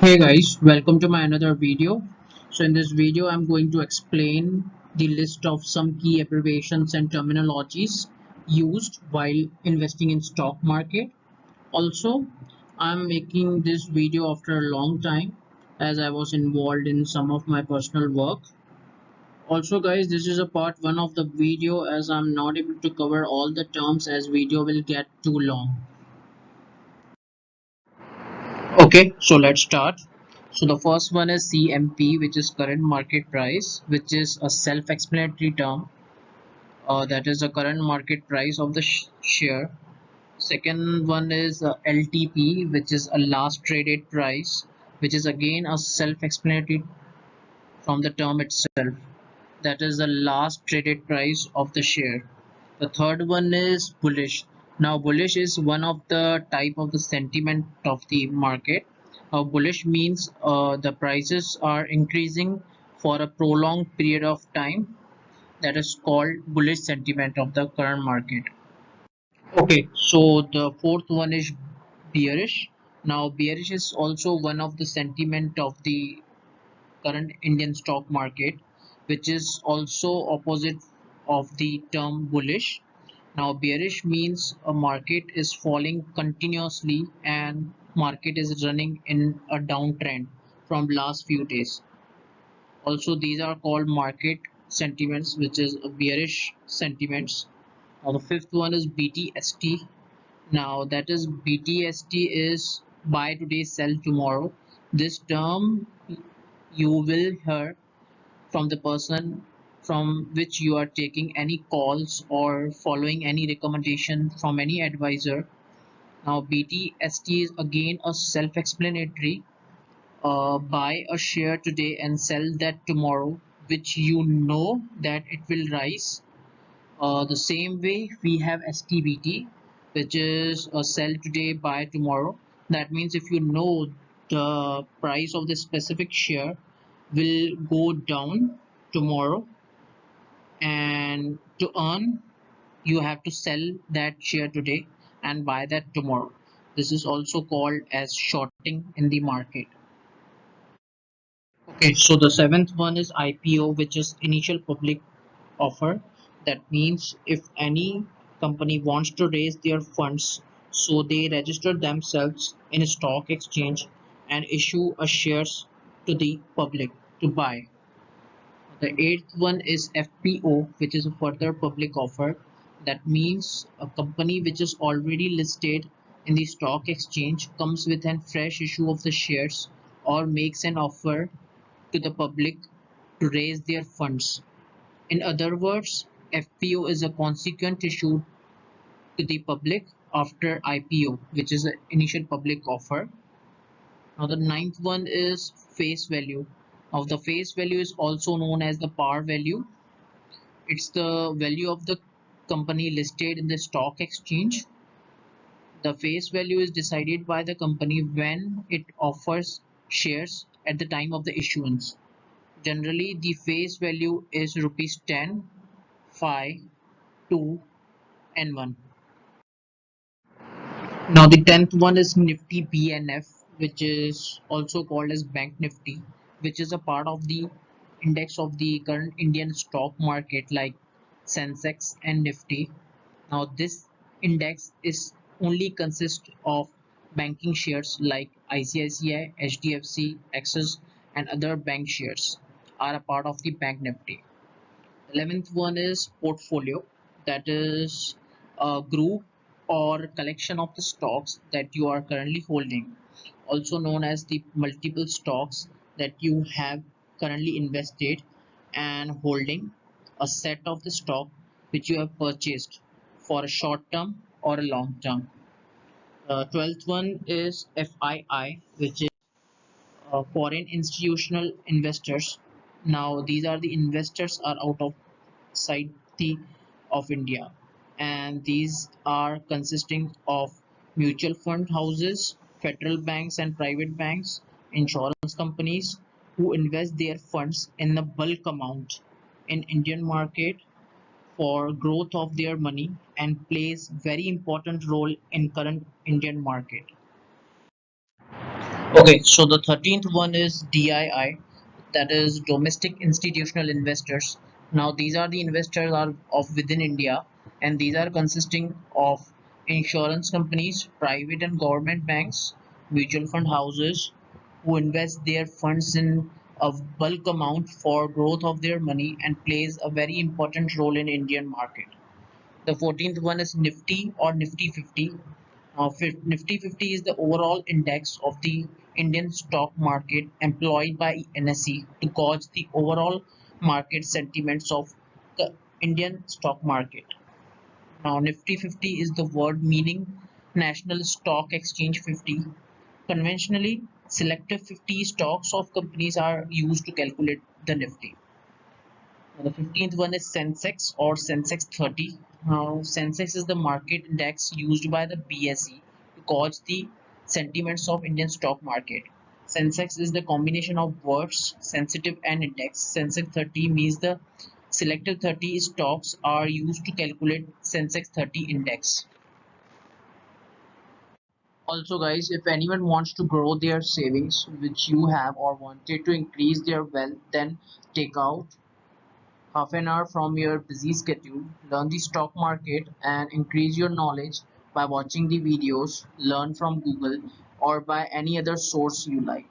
Hey guys, welcome to my another video. So in this video I'm going to explain the list of some key abbreviations and terminologies used while investing in stock market. Also, I'm making this video after a long time as I was involved in some of my personal work. Also guys, this is a part 1 of the video as I'm not able to cover all the terms as video will get too long. Okay, so let's start. So the first one is CMP, which is current market price, which is a self-explanatory term. That is the current market price of the share. Second one is LTP, which is a last traded price, which is again a self-explanatory from the term itself. That is the last traded price of the share. The third one is bullish. Now bullish is one of the type of the sentiment of the market. Bullish means the prices are increasing for a prolonged period of time. That is called bullish sentiment of the current market. Okay, so the fourth one is bearish. Now bearish is also one of the sentiment of the current Indian stock market, which is also opposite of the term bullish. Now bearish means a market is falling continuously and market is running in a downtrend from last few days. Also these are called market sentiments, which is a bearish sentiments. Now the fifth one is BTST. Now that is BTST is buy today sell tomorrow. This term you will hear from the person from which you are taking any calls or following any recommendation from any advisor. Now BTST is again a self-explanatory. Buy a share today and sell that tomorrow, which you know that it will rise. The same way we have STBT, which is a sell today, buy tomorrow. That means if you know the price of the specific share will go down tomorrow, and to earn you have to sell that share today and buy that tomorrow. This is also called as shorting in the market. Okay, so the seventh one is IPO, which is initial public offer. That means if any company wants to raise their funds, so they register themselves in a stock exchange and issue a shares to the public to buy. The eighth one is FPO, which is a further public offer. That means a company which is already listed in the stock exchange comes with a fresh issue of the shares or makes an offer to the public to raise their funds. In other words, FPO is a consequent issue to the public after IPO, which is an initial public offer. Now the ninth one is face value. Now the face value is also known as the par value. It's the value of the company listed in the stock exchange. The face value is decided by the company when it offers shares at the time of the issuance. Generally, the face value is rupees 10, 5, 2, and 1. Now the 10th one is Nifty BNF, which is also called as Bank Nifty, which is a part of the index of the current Indian stock market like Sensex and Nifty. Now this index is only consists of banking shares like ICICI, HDFC, Axis and other bank shares are a part of the Bank Nifty. 11th one is portfolio, that is a group or collection of the stocks that you are currently holding, also known as the multiple stocks that you have currently invested and holding a set of the stock which you have purchased for a short term or a long term. 12th one is FII, which is foreign institutional investors. Now these are the investors are out of sight the of India, and these are consisting of mutual fund houses, federal banks and private banks, insurance companies who invest their funds in a bulk amount in Indian market for growth of their money and plays very important role in current Indian market. Okay, so the 13th one is DII, that is domestic institutional investors. Now these are the investors are of within India, and these are consisting of insurance companies, private and government banks, mutual fund houses who invest their funds in a bulk amount for growth of their money and plays a very important role in Indian market. The 14th one is Nifty or Nifty 50. Nifty 50 is the overall index of the Indian stock market employed by NSE to gauge the overall market sentiments of the Indian stock market. Now, Nifty 50 is the word meaning National Stock Exchange 50. Conventionally, selective 50 stocks of companies are used to calculate the Nifty. The 15th one is Sensex or Sensex 30. Now, Sensex is the market index used by the BSE to gauge the sentiments of Indian stock market. Sensex is the combination of words sensitive and index. Sensex 30 means the selective 30 stocks are used to calculate Sensex 30 index. Also, guys, if anyone wants to grow their savings, which you have, or wanted to increase their wealth, then take out half an hour from your busy schedule, learn the stock market and increase your knowledge by watching the videos, learn from Google or by any other source you like.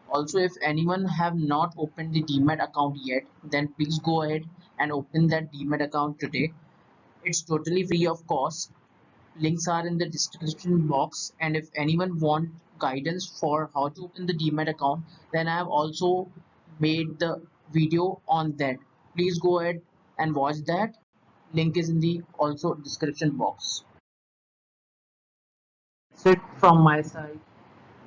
Also, if anyone have not opened the Demat account yet, then please go ahead and open that Demat account today. It's totally free of cost. Links are in the description box, and if anyone want guidance for how to open the Demat account, then I have also made the video on that. Please go ahead and watch that. Link is in the also description box. That's it from my side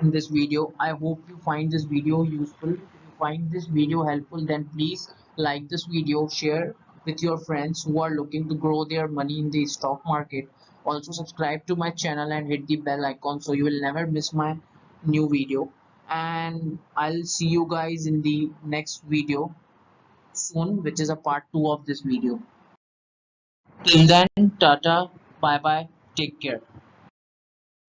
in this video. I hope you find this video useful. If you find this video helpful, then please like this video, share with your friends who are looking to grow their money in the stock market. Also subscribe to my channel and hit the bell icon so you will never miss my new video. And I'll see you guys in the next video soon, which is a part 2 of this video. Till then, tata, bye bye, take care.